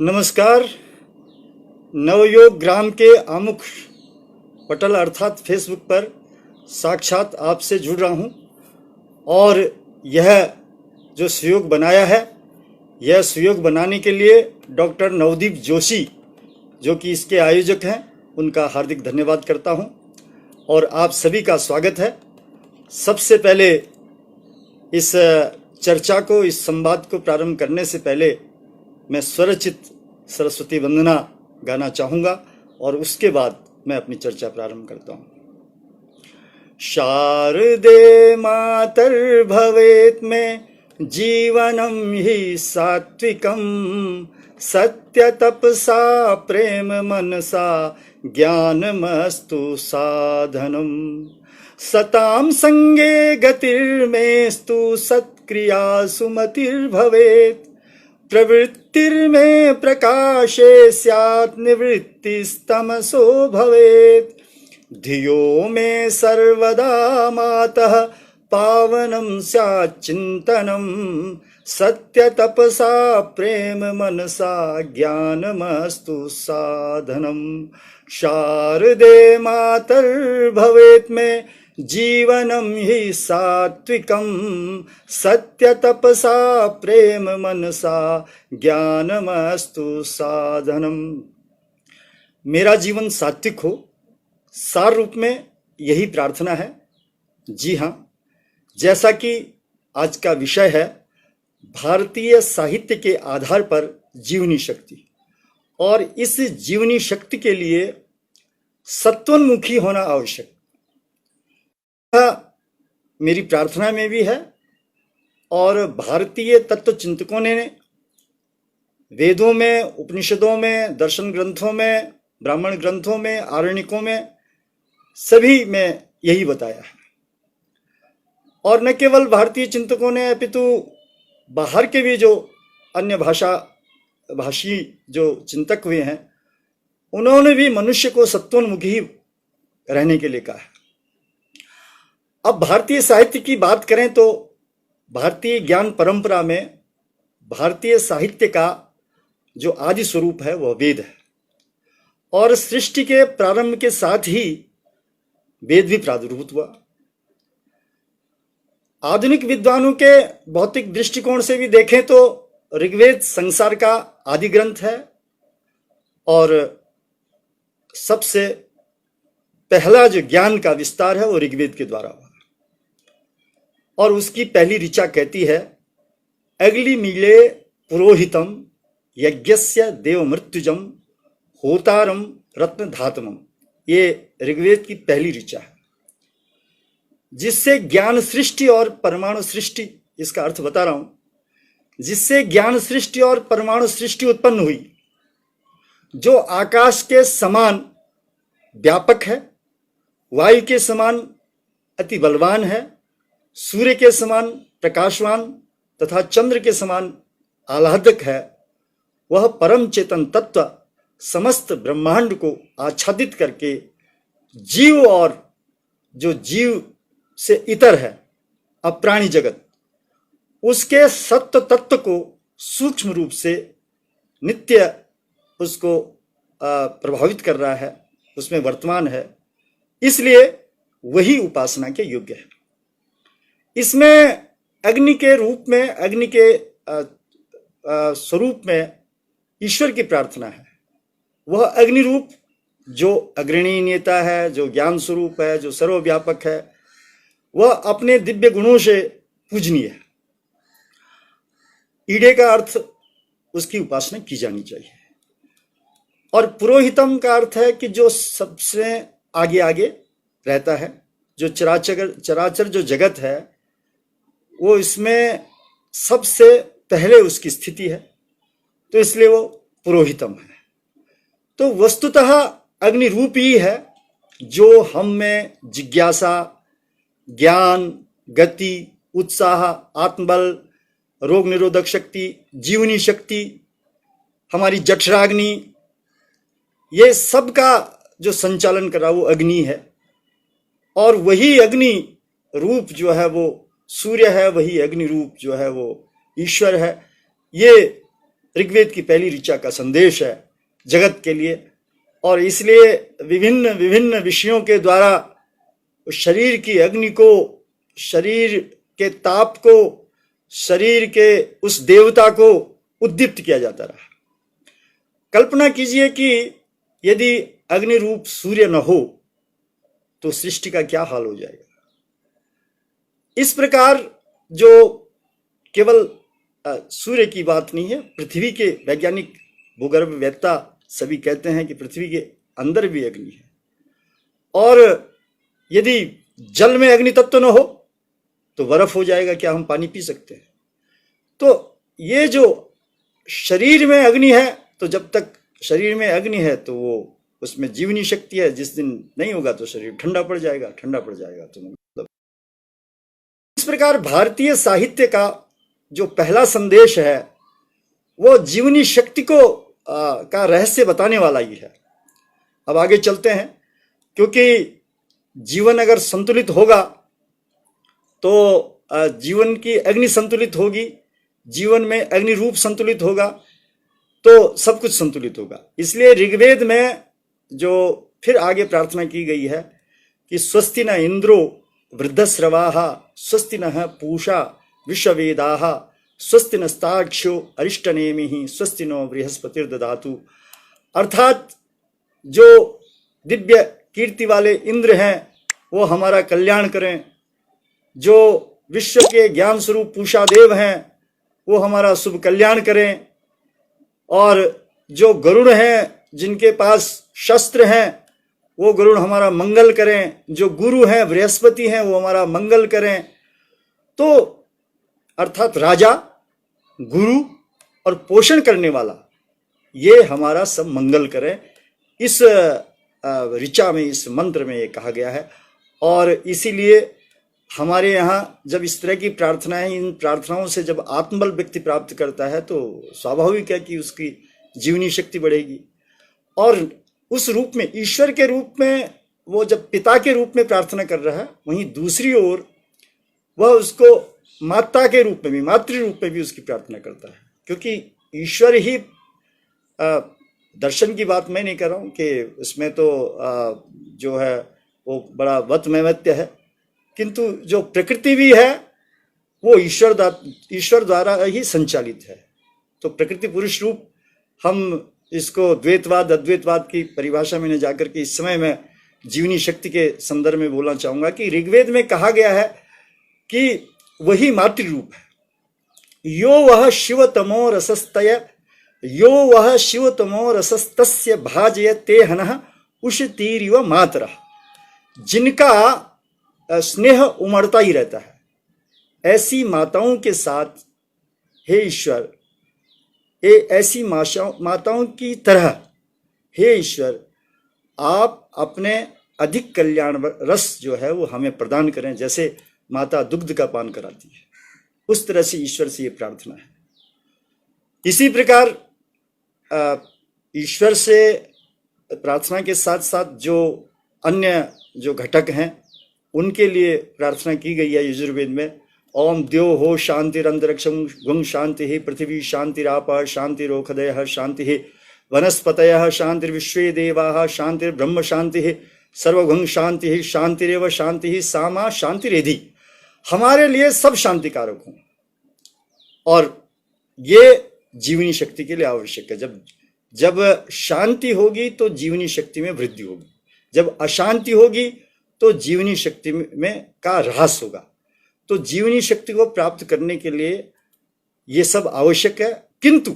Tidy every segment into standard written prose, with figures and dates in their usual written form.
नमस्कार। नवयोग ग्राम के आमुख पटल अर्थात फेसबुक पर साक्षात आपसे जुड़ रहा हूँ और यह जो सहयोग बनाया है, यह सहयोग बनाने के लिए डॉक्टर नवदीप जोशी जो कि इसके आयोजक हैं, उनका हार्दिक धन्यवाद करता हूँ और आप सभी का स्वागत है। सबसे पहले इस चर्चा को, इस संवाद को प्रारंभ करने से पहले मैं स्वरचित सरस्वती वंदना गाना चाहूँगा और उसके बाद मैं अपनी चर्चा प्रारंभ करता हूँ। शारदे मातर्भवेत् मे जीवनं हि सात्विकं सत्यतपसा प्रेम मनसा ज्ञानमस्तु साधनम् सतां संगे गतिर्मेस्तु सत्क्रियासु मतिर्भवेत् प्रवृत्तिर्मे प्रकाशे स्यात् निवृत्तिस्तमसो भवेत् धियो मे सर्वदा मातः पावनं स्यात् चिन्तनं सत्यतपसा प्रेम मनसा ज्ञानमस्तु साधनम् शारदे मातर्भवेत् मे जीवनं हि सात्विकं सत्यतपसा प्रेम मनसा ज्ञानमस्तु साधनम। मेरा जीवन सात्विक हो, सार रूप में यही प्रार्थना है। जी हाँ, जैसा कि आज का विषय है भारतीय साहित्य के आधार पर जीवनी शक्ति, और इस जीवनी शक्ति के लिए सत्वोन्मुखी होना आवश्यक मेरी प्रार्थना में भी है। और भारतीय तत्व चिंतकों ने वेदों में, उपनिषदों में, दर्शन ग्रंथों में, ब्राह्मण ग्रंथों में, आरण्यकों में, सभी में यही बताया है। और न केवल भारतीय चिंतकों ने अपितु बाहर के भी जो अन्य भाषी जो चिंतक हुए हैं, उन्होंने भी मनुष्य को सत्वोन्मुखी रहने के लिए कहा है। अब भारतीय साहित्य की बात करें तो भारतीय ज्ञान परंपरा में भारतीय साहित्य का जो आदि स्वरूप है वह वेद है, और सृष्टि के प्रारंभ के साथ ही वेद भी प्रादुर्भूत हुआ। आधुनिक विद्वानों के भौतिक दृष्टिकोण से भी देखें तो ऋग्वेद संसार का आदि ग्रंथ है और सबसे पहला जो ज्ञान का विस्तार है वो ऋग्वेद के द्वारा हुआ। और उसकी पहली ऋचा कहती है अगली मीले पुरोहितम यज्ञस्य देव मृत्युजम होतारम रत्न धातमम। ये ऋग्वेद की पहली ऋचा है, जिससे ज्ञान सृष्टि और परमाणु सृष्टि, इसका अर्थ बता रहा हूं, जिससे ज्ञान सृष्टि और परमाणु सृष्टि उत्पन्न हुई, जो आकाश के समान व्यापक है, वायु के समान अति बलवान है, सूर्य के समान प्रकाशवान तथा चंद्र के समान आह्लादक है। वह परम चेतन तत्व समस्त ब्रह्मांड को आच्छादित करके जीव और जो जीव से इतर है अप्राणी जगत, उसके सत्व तत्व को सूक्ष्म रूप से नित्य उसको प्रभावित कर रहा है, उसमें वर्तमान है, इसलिए वही उपासना के योग्य है। इसमें अग्नि के रूप में, अग्नि के स्वरूप में ईश्वर की प्रार्थना है। वह अग्नि रूप जो अग्रणी नेता है, जो ज्ञान स्वरूप है, जो सर्वव्यापक है, वह अपने दिव्य गुणों से पूजनीय है। ईडे का अर्थ उसकी उपासना की जानी चाहिए। और पुरोहितम का अर्थ है कि जो सबसे आगे आगे रहता है, जो चराचर जो जगत है वो इसमें सबसे पहले उसकी स्थिति है, तो इसलिए वो पुरोहितम है। तो वस्तुतः अग्नि रूप ही है जो हम में जिज्ञासा, ज्ञान, गति, उत्साह, आत्मबल, रोग निरोधक शक्ति, जीवनी शक्ति, हमारी जठराग्नि, ये सब का जो संचालन कर रहा वो अग्नि है। और वही अग्नि रूप जो है वो सूर्य है, वही अग्नि रूप जो है वो ईश्वर है। ये ऋग्वेद की पहली ऋचा का संदेश है जगत के लिए। और इसलिए विभिन्न विभिन्न विषयों के द्वारा शरीर की अग्नि को, शरीर के ताप को, शरीर के उस देवता को उद्दीप्त किया जाता रहा। कल्पना कीजिए कि यदि अग्नि रूप सूर्य न हो तो सृष्टि का क्या हाल हो जाएगा। इस प्रकार जो केवल सूर्य की बात नहीं है, पृथ्वी के वैज्ञानिक भूगर्भवेत्ता सभी कहते हैं कि पृथ्वी के अंदर भी अग्नि है। और यदि जल में अग्नि तत्व न हो तो बर्फ हो जाएगा, क्या हम पानी पी सकते हैं? तो ये जो शरीर में अग्नि है, तो जब तक शरीर में अग्नि है तो वो उसमें जीवनी शक्ति है। जिस दिन नहीं होगा तो शरीर ठंडा पड़ जाएगा, ठंडा पड़ जाएगा तो मतलब। इस प्रकार भारतीय साहित्य का जो पहला संदेश है वो जीवनी शक्ति को का रहस्य बताने वाला ही है। अब आगे चलते हैं, क्योंकि जीवन अगर संतुलित होगा तो जीवन की अग्नि संतुलित होगी, जीवन में अग्नि रूप संतुलित होगा तो सब कुछ संतुलित होगा। इसलिए ऋग्वेद में जो फिर आगे प्रार्थना की गई है कि स्वस्ति न इंद्रो वृद्धस्रवाः स्वस्ति नः पूषा विश्ववेदाः स्वस्ति नस्तार्क्ष्यो अरिष्टनेमिः स्वस्ति नो बृहस्पतिर्दधातु। अर्थात जो दिव्य कीर्ति वाले इंद्र हैं वो हमारा कल्याण करें, जो विश्व के ज्ञान स्वरूप पूषा देव हैं वो हमारा शुभ कल्याण करें, और जो गरुड़ हैं जिनके पास शस्त्र हैं वो गरुड़ हमारा मंगल करें, जो गुरु हैं बृहस्पति हैं वो हमारा मंगल करें। तो अर्थात राजा, गुरु और पोषण करने वाला ये हमारा सब मंगल करें। इस ऋचा में, इस मंत्र में ये कहा गया है। और इसीलिए हमारे यहाँ जब इस तरह की प्रार्थनाएं, इन प्रार्थनाओं से जब आत्मबल व्यक्ति प्राप्त करता है तो स्वाभाविक है कि उसकी जीवनी शक्ति बढ़ेगी। और उस रूप में, ईश्वर के रूप में वो जब पिता के रूप में प्रार्थना कर रहा है, वहीं दूसरी ओर वह उसको माता के रूप में भी, मातृ रूप में भी उसकी प्रार्थना करता है। क्योंकि ईश्वर ही, दर्शन की बात मैं नहीं कर रहा हूँ कि उसमें तो जो है वो बड़ा वत्मैवत्य है, किंतु जो प्रकृति भी है वो ईश्वर द्वारा ही संचालित है। तो प्रकृति पुरुष रूप, हम इसको द्वैतवाद अद्वैतवाद की परिभाषा में न जाकर के इस समय मैं जीवनी शक्ति के संदर्भ में बोलना चाहूंगा कि ऋग्वेद में कहा गया है कि वही मातृ रूप है। यो वह शिवतमो रसस्तय, यो वह शिवतमो रसस्तस्य भाजय ते हनः उषतीरिव मातरः। जिनका स्नेह उमड़ता ही रहता है, ऐसी माताओं के साथ हे ईश्वर, ऐसी माताओं की तरह हे ईश्वर आप अपने अधिक कल्याण रस जो है वो हमें प्रदान करें, जैसे माता दुग्ध का पान कराती है, उस तरह से ईश्वर से ये प्रार्थना है। इसी प्रकार ईश्वर से प्रार्थना के साथ साथ जो अन्य जो घटक हैं उनके लिए प्रार्थना की गई है यजुर्वेद में। ओम द्यो हो शांतिरंतरिक्षं गुं शांति पृथ्वी शांतिरापः शांतिरोषधयः शांति वनस्पतयः शांतिर्विश्वे देवाः शांतिर्ब्रह्म शांति सर्वगुं शांति शांतिरेव शांति सामा शांतिरेधि। हमारे लिए सब शांतिकारक हों, और ये जीवनी शक्ति के लिए आवश्यक है। जब शांति होगी तो जीवनी शक्ति में वृद्धि होगी, जब अशांति होगी तो जीवनी शक्ति में का ह्रास होगा। तो जीवनी शक्ति को प्राप्त करने के लिए ये सब आवश्यक है। किंतु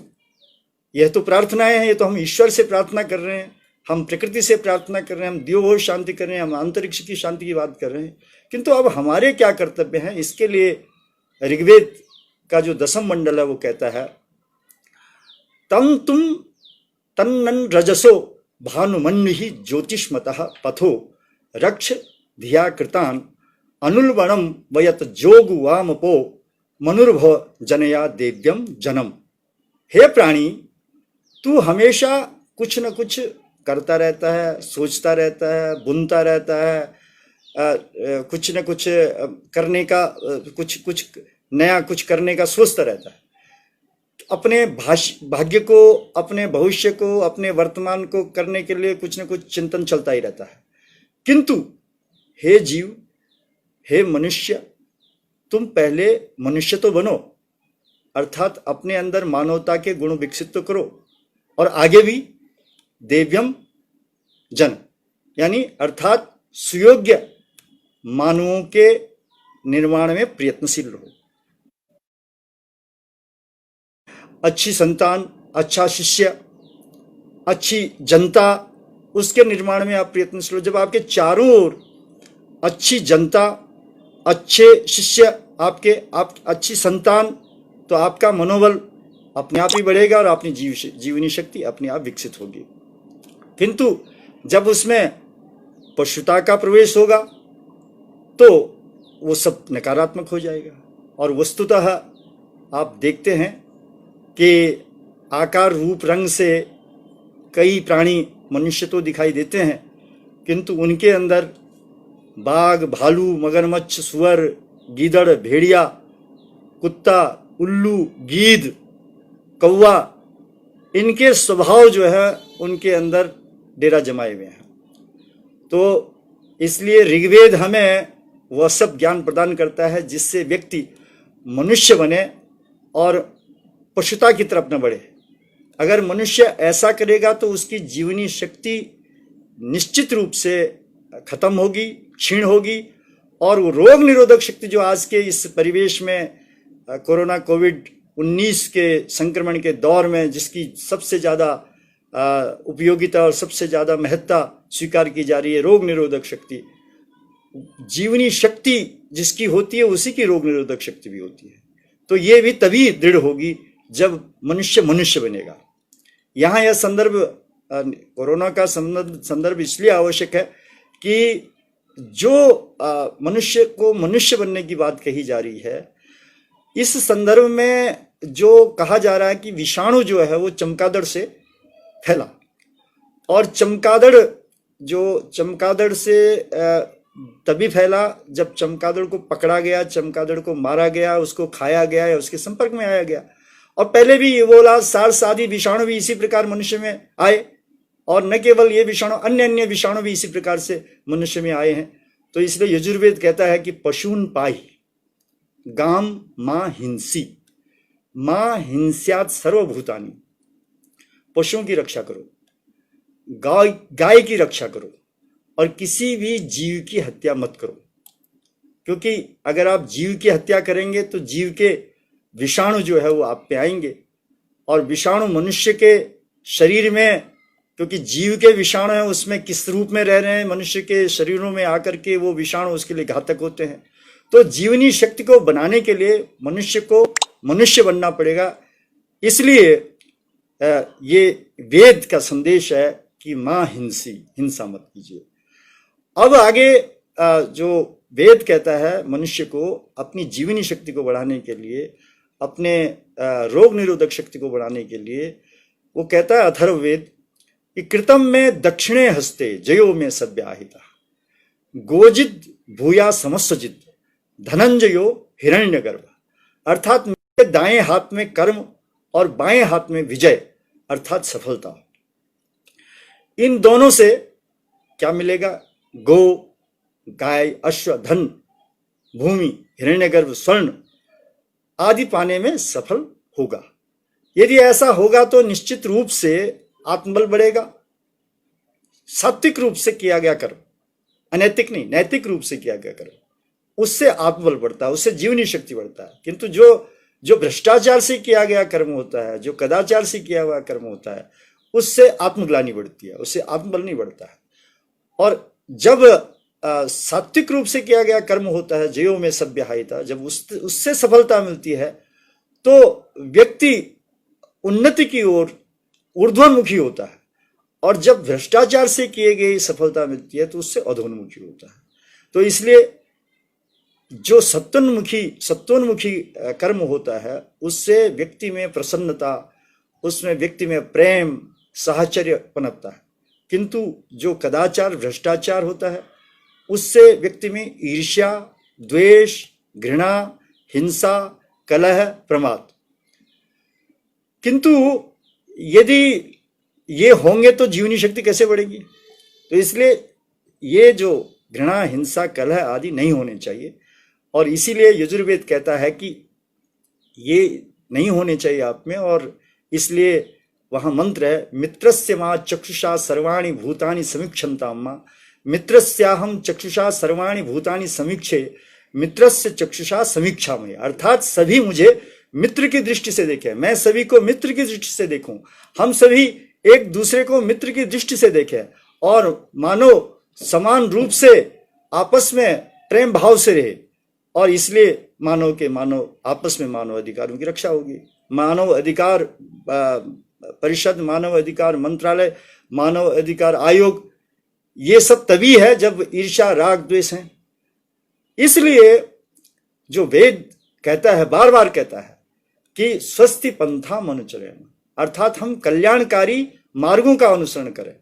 यह तो प्रार्थनाएं हैं, ये तो हम ईश्वर से प्रार्थना कर रहे हैं, हम प्रकृति से प्रार्थना कर रहे हैं, हम दिव्य शांति कर रहे हैं, हम अंतरिक्ष की शांति की बात कर रहे हैं। किंतु अब हमारे क्या कर्तव्य हैं, इसके लिए ऋग्वेद का जो दशम मंडल है वो कहता है तम तुम तन्नन रजसो भानुमन्युहि ज्योतिष्मतः पथो रक्ष धिया कृतान अनुल्बणम वयत जोगु वामपो मनुर्भव जनया देव्यम जनम। हे प्राणी, तू हमेशा कुछ न कुछ करता रहता है, सोचता रहता है, बुनता रहता है, कुछ न कुछ करने का, कुछ नया कुछ करने का सोचता रहता है। अपने भाग्य को, अपने भविष्य को, अपने वर्तमान को करने के लिए कुछ न कुछ चिंतन चलता ही रहता है। किंतु हे जीव, हे मनुष्य, तुम पहले मनुष्य तो बनो, अर्थात अपने अंदर मानवता के गुण विकसित तो करो, और आगे भी देव्यम जन, यानी अर्थात सुयोग्य मानवों के निर्माण में प्रयत्नशील रहो। अच्छी संतान, अच्छा शिष्य, अच्छी जनता, उसके निर्माण में आप प्रयत्नशील हो। जब आपके चारों ओर अच्छी जनता, अच्छे शिष्य, आप अच्छी संतान, तो आपका मनोबल अपने आप ही बढ़ेगा और अपनी जीवनी शक्ति अपने आप विकसित होगी। किंतु जब उसमें पशुता का प्रवेश होगा तो वो सब नकारात्मक हो जाएगा। और वस्तुतः आप देखते हैं कि आकार, रूप, रंग से कई प्राणी मनुष्य तो दिखाई देते हैं, किंतु उनके अंदर बाघ, भालू, मगरमच्छ, सुअर, गीदड़, भेड़िया, कुत्ता, उल्लू, गीद, कौवा, इनके स्वभाव जो है उनके अंदर डेरा जमाए हुए हैं। तो इसलिए ऋग्वेद हमें वह सब ज्ञान प्रदान करता है जिससे व्यक्ति मनुष्य बने और पशुता की तरफ न बढ़े। अगर मनुष्य ऐसा करेगा तो उसकी जीवनी शक्ति निश्चित रूप से खत्म होगी, क्षीण होगी, और वो रोग निरोधक शक्ति जो आज के इस परिवेश में कोरोना कोविड-19 के संक्रमण के दौर में जिसकी सबसे ज़्यादा उपयोगिता और सबसे ज़्यादा महत्ता स्वीकार की जा रही है, रोग निरोधक शक्ति, जीवनी शक्ति जिसकी होती है उसी की रोग निरोधक शक्ति भी होती है। तो ये भी तभी दृढ़ होगी जब मनुष्य मनुष्य बनेगा। यहाँ यह संदर्भ, कोरोना का संदर्भ इसलिए आवश्यक है कि जो मनुष्य को मनुष्य बनने की बात कही जा रही है, इस संदर्भ में जो कहा जा रहा है कि विषाणु जो है वो चमगादड़ से फैला, और चमगादड़ से तभी फैला जब चमगादड़ को पकड़ा गया, चमगादड़ को मारा गया, उसको खाया गया या उसके संपर्क में आया गया। और पहले भी इबोला, सार्स आदि विषाणु भी इसी प्रकार मनुष्य में आए, और न केवल ये विषाणु, अन्य विषाणु भी इसी प्रकार से मनुष्य में आए हैं। तो इसलिए यजुर्वेद कहता है कि पशून पाहि गाम मां हिंसी, मां हिंस्यात् सर्वभूतानि, पशुओं की रक्षा करो, गाय की रक्षा करो, और किसी भी जीव की हत्या मत करो। क्योंकि अगर आप जीव की हत्या करेंगे तो जीव के विषाणु जो है वो आप पे आएंगे, और विषाणु मनुष्य के शरीर में, क्योंकि जीव के विषाणु है उसमें किस रूप में रह रहे हैं, मनुष्य के शरीरों में आकर के वो विषाणु उसके लिए घातक होते हैं। तो जीवनी शक्ति को बनाने के लिए मनुष्य को मनुष्य बनना पड़ेगा। इसलिए ये वेद का संदेश है कि मां हिंसा मत कीजिए। अब आगे जो वेद कहता है मनुष्य को अपनी जीवनी शक्ति को बढ़ाने के लिए, अपने रोग निरोधक शक्ति को बढ़ाने के लिए, वो कहता है अथर्ववेद कि कृतम में दक्षिणे हस्ते जयो में सव्याहिता, गोजिद भूया समस्वजित धनंजयो हिरण्यगर्भ, अर्थात मेरे दाएं हाथ में कर्म और बाएं हाथ में विजय अर्थात सफलता। इन दोनों से क्या मिलेगा? गो, गाय, अश्व, धन, भूमि, हिरण्यगर्भ, स्वर्ण आदि पाने में सफल होगा। यदि ऐसा होगा तो निश्चित रूप से आत्मबल बढ़ेगा। सात्विक रूप से किया गया कर्म, अनैतिक नहीं, नैतिक रूप से किया गया कर्म, उससे आत्मबल बढ़ता है, उससे जीवनी शक्ति बढ़ता है। किंतु जो भ्रष्टाचार से किया गया कर्म होता है, जो कदाचार से किया हुआ कर्म होता है, उससे आत्मग्लानि बढ़ती है, उससे आत्मबल नहीं बढ़ता है। और जब सात्विक रूप से किया गया कर्म होता है, जयो में सव्याहिता, जब उससे सफलता मिलती है तो व्यक्ति उन्नति की ओर ऊर्ध्वमुखी होता है, और जब भ्रष्टाचार से किए गई सफलता मिलती है तो उससे अधोन्मुखी होता है। तो इसलिए जो सत्वोन्मुखी कर्म होता है उससे व्यक्ति में प्रसन्नता, उसमें व्यक्ति में प्रेम, साहचर्य पनपता है। किंतु जो कदाचार, भ्रष्टाचार होता है उससे व्यक्ति में ईर्ष्या, द्वेष, घृणा, हिंसा, कलह, प्रमाद, किंतु यदि ये होंगे तो जीवनी शक्ति कैसे बढ़ेगी? तो इसलिए ये जो घृणा, हिंसा, कलह आदि नहीं होने चाहिए, और इसीलिए यजुर्वेद कहता है कि ये नहीं होने चाहिए आप में। और इसलिए वहां मंत्र है, मित्रस्य मां चक्षुषा सर्वाणि भूतानि समीक्षन्ताम मां, मित्रस्याहम चक्षुषा सर्वाणि भूतानि समीक्षे, मित्रस्य चक्षुषा समीक्षा में, अर्थात सभी मुझे मित्र की दृष्टि से देखें, मैं सभी को मित्र की दृष्टि से देखूं, हम सभी एक दूसरे को मित्र की दृष्टि से देखें, और मानो समान रूप से आपस में प्रेम भाव से रहे। और इसलिए मानव के मानव आपस में मानव अधिकारों की रक्षा होगी। मानव अधिकार परिषद, मानव अधिकार मंत्रालय, मानव अधिकार आयोग, ये सब तभी है जब ईर्ष्या, राग, द्वेष है। इसलिए जो वेद कहता है, बार बार कहता है कि स्वस्ति पंथा मनुचरेण, अर्थात हम कल्याणकारी मार्गों का अनुसरण करें।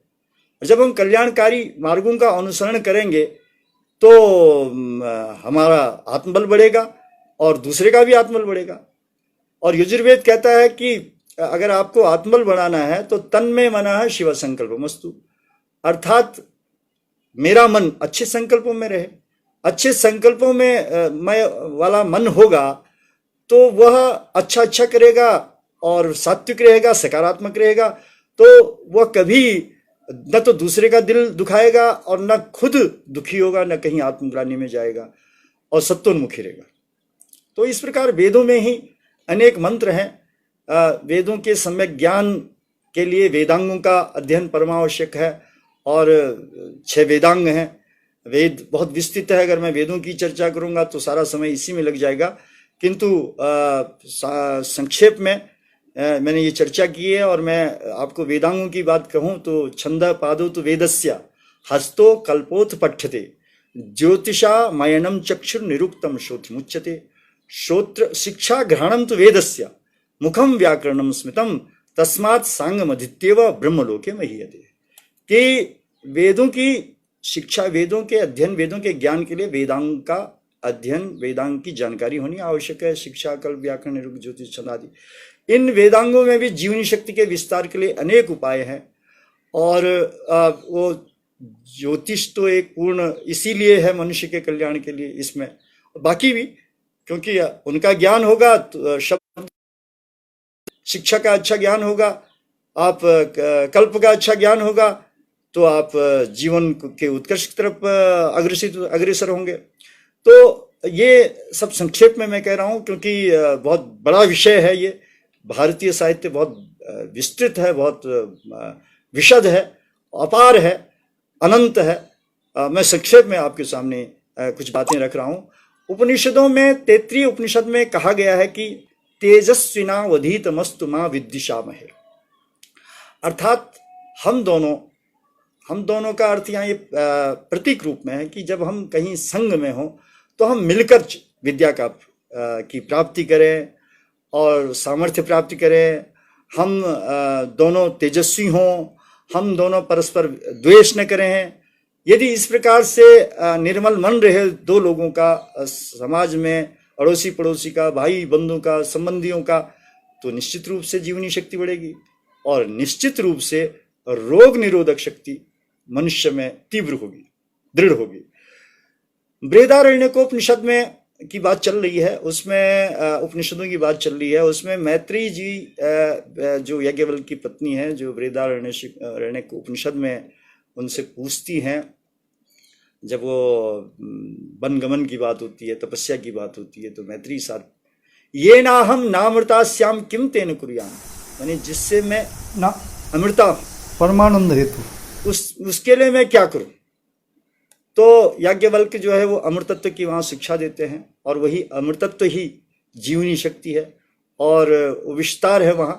जब हम कल्याणकारी मार्गों का अनुसरण करेंगे तो हमारा आत्मबल बढ़ेगा और दूसरे का भी आत्मबल बढ़ेगा। और यजुर्वेद कहता है कि अगर आपको आत्मबल बढ़ाना है तो तन में मना है शिव संकल्प मस्तु, अर्थात मेरा मन अच्छे संकल्पों में रहे। अच्छे संकल्पों में मैं वाला मन होगा तो वह अच्छा करेगा और सात्विक रहेगा, सकारात्मक रहेगा, तो वह कभी न तो दूसरे का दिल दुखाएगा और न खुद दुखी होगा, न कहीं आत्मग्लानि में जाएगा, और सत्वोन्मुखी रहेगा। तो इस प्रकार वेदों में ही अनेक मंत्र हैं। वेदों के सम्यक ज्ञान के लिए वेदांगों का अध्ययन परमावश्यक है, और 6 वेदांग हैं। वेद बहुत विस्तृत है, अगर मैं वेदों की चर्चा करूंगा तो सारा समय इसी में लग जाएगा, किंतु संक्षेप में मैंने ये चर्चा की है। और मैं आपको वेदांगों की बात कहूं तो छंद पादो तो वेदस्य हस्तो कल्पोथ पठ्यते, ज्योतिषा मयनम चक्षुर निरुक्तम श्रोत्रमुच्यते, श्रोत्र शिक्षा घ्राणम तो वेदस्य मुखम व्याकरणम स्मितम तस्मात् सांगमधित्येव ब्रह्मलोके महीयते। कि वेदों की शिक्षा, वेदों के अध्ययन, वेदों के ज्ञान के लिए वेदांग का अध्ययन, वेदांग की जानकारी होनी आवश्यक है। शिक्षा, कल्प, व्याकरण, निरुक्त, ज्योतिष, छंद आदि, इन वेदांगों में भी जीवनी शक्ति के विस्तार के लिए अनेक उपाय हैं। और वो ज्योतिष तो एक पूर्ण इसीलिए है मनुष्य के कल्याण के लिए, इसमें बाकी भी, क्योंकि उनका ज्ञान होगा तो शब्द, शिक्षा का अच्छा ज्ञान होगा, आप कल्प का अच्छा ज्ञान होगा तो आप जीवन के उत्कर्ष की तरफ अग्रसर होंगे। तो ये सब संक्षेप में मैं कह रहा हूं, क्योंकि बहुत बड़ा विषय है ये। भारतीय साहित्य बहुत विस्तृत है, बहुत विशद है, अपार है, अनंत है। मैं संक्षेप में आपके सामने कुछ बातें रख रहा हूं। उपनिषदों में, तैत्तिरीय उपनिषद में कहा गया है कि तेजस्विना वधीतमस्तु मां विद्विषामहे, अर्थात हम दोनों का अर्थ यहाँ ये प्रतीक रूप में है कि जब हम कहीं संग में हो तो हम मिलकर विद्या की प्राप्ति करें और सामर्थ्य प्राप्ति करें। हम दोनों तेजस्वी हों, हम दोनों परस्पर द्वेष न करें। यदि इस प्रकार से निर्मल मन रहे दो लोगों का, समाज में अड़ोसी पड़ोसी का, भाई बंधु का, संबंधियों का, तो निश्चित रूप से जीवनी शक्ति बढ़ेगी और निश्चित रूप से रोग निरोधक शक्ति मनुष्य में तीव्र होगी, दृढ़ होगी। बृहदारण्यकोपनिषद में की बात चल रही है, उसमें उपनिषदों की बात चल रही है। उसमें मैत्री जी जो याज्ञवल्क्य की पत्नी है, जो बृहदारण्यक उपनिषद में उनसे पूछती हैं, जब वो वनगमन की बात होती है, तपस्या की बात होती है, तो मैत्री साथ ये ना हम नामृतास्याम किम तेन कुर्याम, यानी जिससे मैं ना अमृता परमानंद हेतु उसके लिए मैं क्या करूं। तो याज्ञवल्क्य जो है वो अमृतत्व की वहां शिक्षा देते हैं, और वही अमृतत्व ही जीवनी शक्ति है और विस्तार है वहां।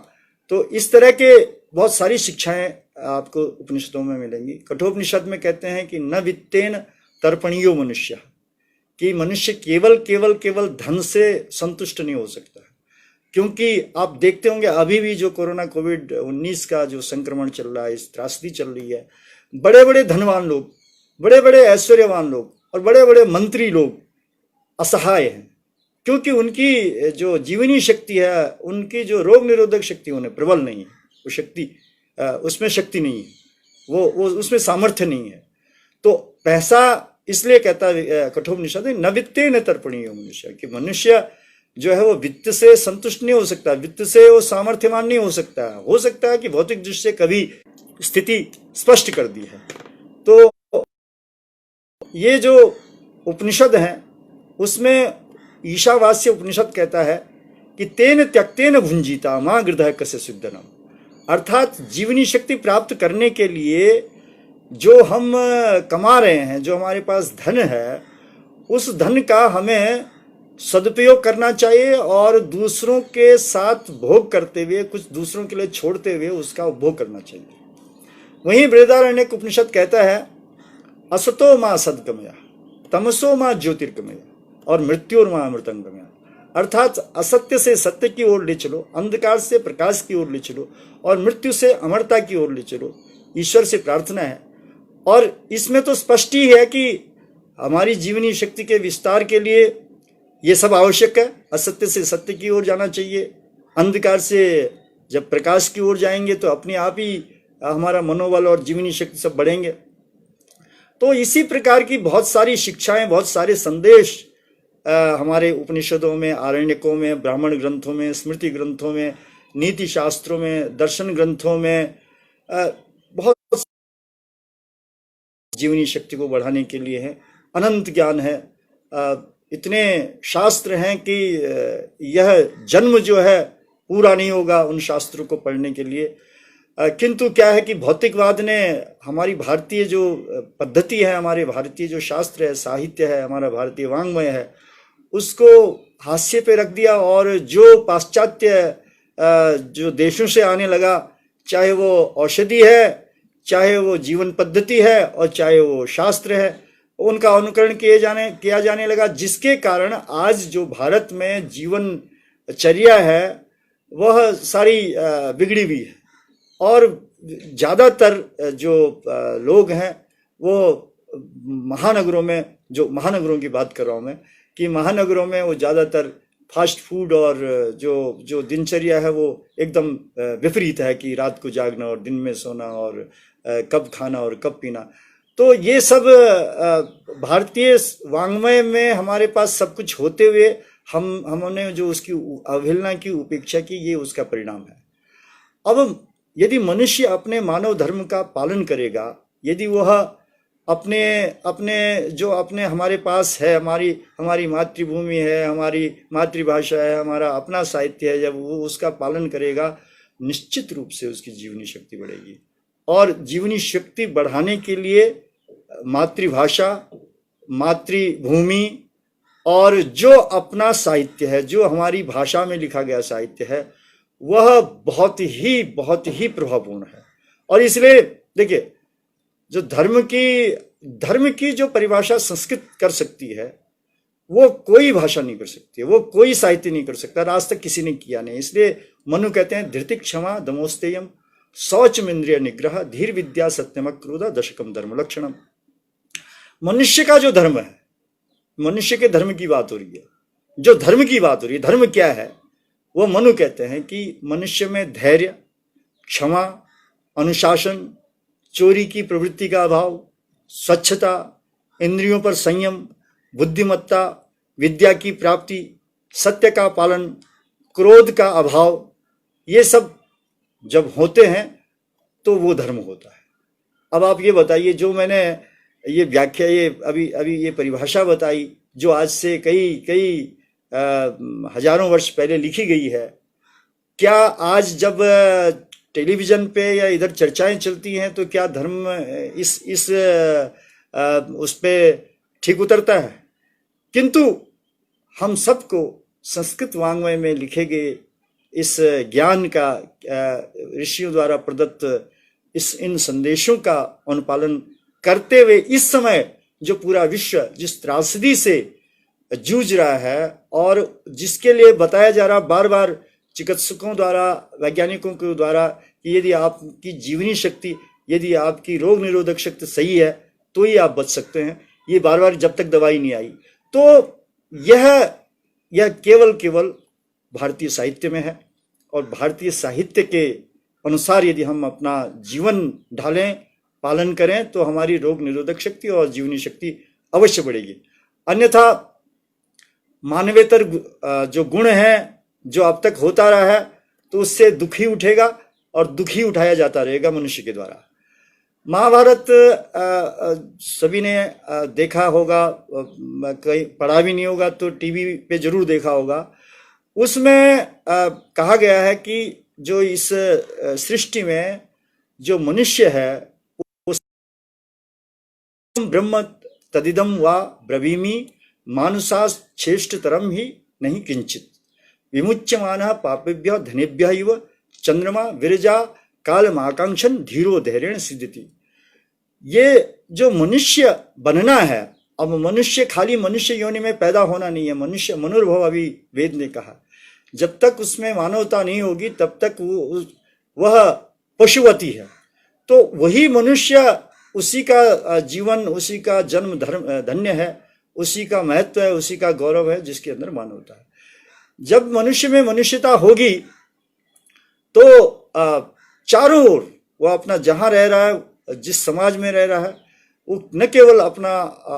तो इस तरह के बहुत सारी शिक्षाएं आपको उपनिषदों में मिलेंगी। कठोपनिषद में कहते हैं कि न वित्तेन तर्पणीयो मनुष्य, कि मनुष्य केवल धन से संतुष्ट नहीं हो सकता, क्योंकि आप देखते होंगे अभी भी जो कोरोना कोविड-19 का जो संक्रमण चल रहा है, इस त्रासदी चल रही है, बड़े बड़े धनवान लोग, बड़े बड़े ऐश्वर्यवान लोग और बड़े बड़े मंत्री लोग असहाय हैं, क्योंकि उनकी जो जीवनी शक्ति है, उनकी जो रोग निरोधक शक्ति उन्हें प्रबल नहीं है, वो शक्ति उसमें शक्ति नहीं है, वो उसमें सामर्थ्य नहीं है। तो पैसा इसलिए कहता है कठोपनिषद न वित्ते न तर्पणीय मनुष्य, कि मनुष्य जो है वो वित्त से संतुष्ट नहीं हो सकता, वित्त से वो सामर्थ्यवान नहीं हो सकता है कि भौतिक दृष्टि से कभी स्थिति स्पष्ट कर दी है। तो ये जो उपनिषद है उसमें ईशावास्य उपनिषद कहता है कि तेन त्यक्तेन भुंजीता मां गृधः कस्य सिद्धनम, अर्थात जीवनी शक्ति प्राप्त करने के लिए जो हम कमा रहे हैं, जो हमारे पास धन है, उस धन का हमें सदुपयोग करना चाहिए और दूसरों के साथ भोग करते हुए, कुछ दूसरों के लिए छोड़ते हुए उसका उपभोग करना चाहिए। वहीं बृहदारण्यक उपनिषद कहता है असतो मां सद्गमया तमसो मां ज्योतिर्गमया और मृत्योर्मा अमृतंगमया, अर्थात असत्य से सत्य की ओर ले चलो, अंधकार से प्रकाश की ओर ले चलो और मृत्यु से अमरता की ओर ले चलो। ईश्वर से प्रार्थना है। और इसमें तो स्पष्ट ही है कि हमारी जीवनी शक्ति के विस्तार के लिए ये सब आवश्यक है। असत्य से सत्य की ओर जाना चाहिए, अंधकार से जब प्रकाश की ओर जाएंगे तो अपने आप ही हमारा मनोबल और जीवनी शक्ति सब बढ़ेंगे। तो इसी प्रकार की बहुत सारी शिक्षाएं, बहुत सारे संदेश हमारे उपनिषदों में, आरण्यकों में, ब्राह्मण ग्रंथों में, स्मृति ग्रंथों में, नीति शास्त्रों में, दर्शन ग्रंथों में बहुत जीवनी शक्ति को बढ़ाने के लिए है। अनंत ज्ञान है, इतने शास्त्र हैं कि यह जन्म जो है पूरा नहीं होगा उन शास्त्रों को पढ़ने के लिए। किंतु क्या है कि भौतिकवाद ने हमारी भारतीय जो पद्धति है, हमारे भारतीय जो शास्त्र है, साहित्य है, हमारा भारतीय वाङ्मय है, उसको हास्य पे रख दिया और जो पाश्चात्य जो देशों से आने लगा, चाहे वो औषधि है, चाहे वो जीवन पद्धति है और चाहे वो शास्त्र है, उनका अनुकरण किया जाने लगा, जिसके कारण आज जो भारत में जीवनचर्या है वह सारी बिगड़ी हुई है। और ज़्यादातर जो लोग हैं वो महानगरों में, जो महानगरों की बात कर रहा हूँ मैं, कि महानगरों में वो ज़्यादातर फास्ट फूड और जो दिनचर्या है वो एकदम विपरीत है कि रात को जागना और दिन में सोना और कब खाना और कब पीना। तो ये सब भारतीय वाङ्मय में हमारे पास सब कुछ होते हुए हमने जो उसकी अवहेलना की, उपेक्षा की, ये उसका परिणाम है। अब यदि मनुष्य अपने मानव धर्म का पालन करेगा, यदि वह अपने हमारे पास है, हमारी मातृभूमि है, हमारी मातृभाषा है, हमारा अपना साहित्य है, जब वो उसका पालन करेगा, निश्चित रूप से उसकी जीवनी शक्ति बढ़ेगी। और जीवनी शक्ति बढ़ाने के लिए मातृभाषा, मातृभूमि और जो अपना साहित्य है, जो हमारी भाषा में लिखा गया साहित्य है, वह बहुत ही प्रभावपूर्ण है। और इसलिए देखिए, जो धर्म की जो परिभाषा संस्कृत कर सकती है, वो कोई भाषा नहीं कर सकती, वो कोई साहित्य नहीं कर सकता, आज तक किसी ने किया नहीं। इसलिए मनु कहते हैं धृति क्षमा दमोस्तेयम शौचम इंद्रिय निग्रह धीर विद्या सत्यम क्रोध दशकम धर्म लक्षणम। मनुष्य का जो धर्म है, मनुष्य के धर्म की बात हो रही है, जो धर्म की बात हो रही है, धर्म क्या है, वो मनु कहते हैं कि मनुष्य में धैर्य, क्षमा, अनुशासन, चोरी की प्रवृत्ति का अभाव, स्वच्छता, इंद्रियों पर संयम, बुद्धिमत्ता, विद्या की प्राप्ति, सत्य का पालन, क्रोध का अभाव, ये सब जब होते हैं तो वो धर्म होता है। अब आप ये बताइए, जो मैंने ये व्याख्या, ये अभी ये परिभाषा बताई, जो आज से कई हजारों वर्ष पहले लिखी गई है, क्या आज जब टेलीविजन पे या इधर चर्चाएं चलती हैं तो क्या धर्म इस उस पे ठीक उतरता है? किंतु हम सबको संस्कृत वाङ्मय में लिखे गए इस ज्ञान का, ऋषियों द्वारा प्रदत्त इन संदेशों का अनुपालन करते हुए इस समय जो पूरा विश्व जिस त्रासदी से जूझ रहा है और जिसके लिए बताया जा रहा बार बार चिकित्सकों द्वारा, वैज्ञानिकों के द्वारा, कि यदि आपकी जीवनी शक्ति, यदि आपकी रोग निरोधक शक्ति सही है तो ही आप बच सकते हैं, ये बार बार जब तक दवाई नहीं आई। तो यह केवल केवल भारतीय साहित्य में है, और भारतीय साहित्य के अनुसार यदि हम अपना जीवन ढालें, पालन करें, तो हमारी रोग निरोधक शक्ति और जीवनी शक्ति अवश्य बढ़ेगी। अन्यथा मानवेतर जो गुण है, जो अब तक होता रहा है, तो उससे दुखी उठेगा और दुखी उठाया जाता रहेगा मनुष्य के द्वारा। महाभारत सभी ने देखा होगा, कहीं पढ़ा भी नहीं होगा तो टीवी पे जरूर देखा होगा। उसमें कहा गया है कि जो इस सृष्टि में जो मनुष्य है, उस ब्रह्म तदिदम वा ब्रवीमि मानुषा श्रेष्ठतरम ही नहीं किंचित विमुच्यमानः पापेभ्यः धनेभ्यः इव चंद्रमा विरजा कालमाकांक्षन धीरो धैर्येण सिद्ध्यति। ये जो मनुष्य बनना है, अब मनुष्य खाली मनुष्य योनि में पैदा होना नहीं है, मनुष्य मनुर्भव, अभी वेद ने कहा। जब तक उसमें मानवता नहीं होगी तब तक वह पशुवती है। तो वही मनुष्य, उसी का जीवन, उसी का जन्म धर्म धन्य है, उसी का महत्व है, उसी का गौरव है, जिसके अंदर मानवता है। जब मनुष्य में मनुष्यता होगी तो चारों ओर वह अपना जहां रह रहा है, जिस समाज में रह रहा है, वो न केवल अपना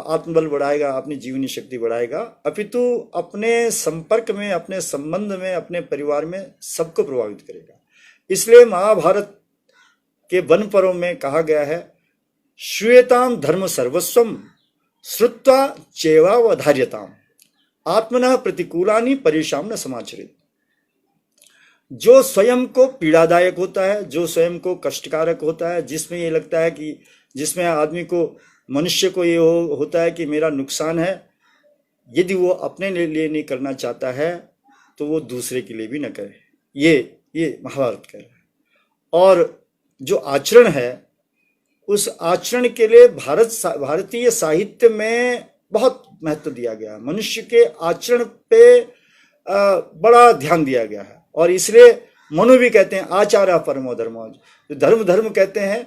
आत्मबल बढ़ाएगा, अपनी जीवनी शक्ति बढ़ाएगा, अपितु अपने संपर्क में, अपने संबंध में, अपने परिवार में सबको प्रभावित करेगा। इसलिए महाभारत के वन पर्व में कहा गया है, श्रूयताम धर्म सर्वस्वम श्रुत्वा चैवावधार्यताम आत्मनः प्रतिकूलानि परेशान न समाचरित। जो स्वयं को पीड़ादायक होता है, जो स्वयं को कष्टकारक होता है, जिसमें ये लगता है कि, जिसमें आदमी को, मनुष्य को ये होता है कि मेरा नुकसान है, यदि वो अपने लिए नहीं करना चाहता है तो वो दूसरे के लिए भी न करे। ये महाभारत कह रहा है। और जो आचरण है, उस आचरण के लिए भारतीय साहित्य में बहुत महत्व दिया गया है। मनुष्य के आचरण पे बड़ा ध्यान दिया गया है। और इसलिए मनु भी कहते हैं आचार्य परमो धर्मो, जो धर्म कहते हैं,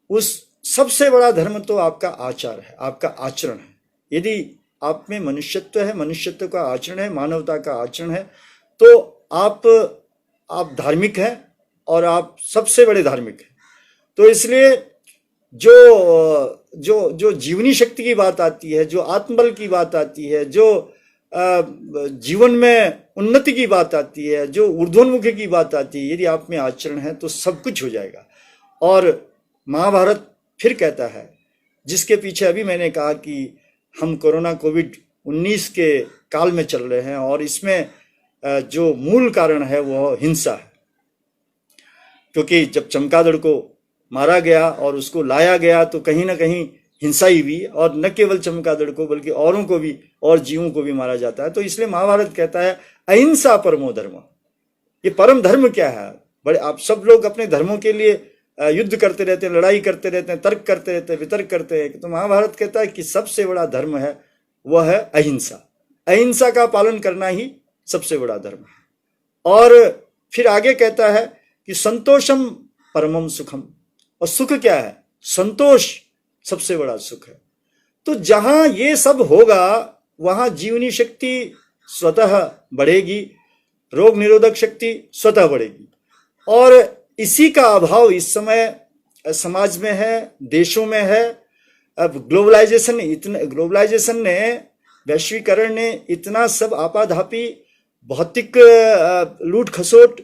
उस सबसे बड़ा धर्म तो आपका आचार है, आपका आचरण है। यदि आप में मनुष्यत्व है, मनुष्यत्व का आचरण है, मानवता का आचरण है, तो आप धार्मिक हैं, और आप सबसे बड़े धार्मिक हैं। तो इसलिए जो जीवनी शक्ति की बात आती है, जो आत्मबल की बात आती है, जो जीवन में उन्नति की बात आती है, जो ऊर्ध्वोन्मुखी की बात आती है, यदि आप में आचरण है तो सब कुछ हो जाएगा। और महाभारत फिर कहता है, जिसके पीछे अभी मैंने कहा कि हम कोरोना कोविड-19 के काल में चल रहे हैं, और इसमें जो मूल कारण है वो हिंसा है। क्योंकि जब चमगादड़ को मारा गया और उसको लाया गया तो कहीं ना कहीं हिंसा ही हुई, और न केवल चमगादड़ को बल्कि औरों को भी, और जीवों को भी मारा जाता है। तो इसलिए महाभारत कहता है अहिंसा परमो धर्म। ये परम धर्म क्या है? बड़े आप सब लोग अपने धर्मों के लिए युद्ध करते रहते हैं, लड़ाई करते रहते हैं, तर्क करते रहते हैं, वितर्क करते हैं। तो महाभारत कहता है कि सबसे बड़ा धर्म है वह है अहिंसा। अहिंसा का पालन करना ही सबसे बड़ा धर्म है। और फिर आगे कहता है कि संतोषम परमम सुखम। और सुख क्या है? संतोष सबसे बड़ा सुख है। तो जहां ये सब होगा वहां जीवनी शक्ति स्वतः बढ़ेगी, रोग निरोधक शक्ति स्वतः बढ़ेगी। और इसी का अभाव इस समय समाज में है, देशों में है। अब ग्लोबलाइजेशन ने, वैश्वीकरण ने इतना सब आपाधापी, भौतिक लूट खसोट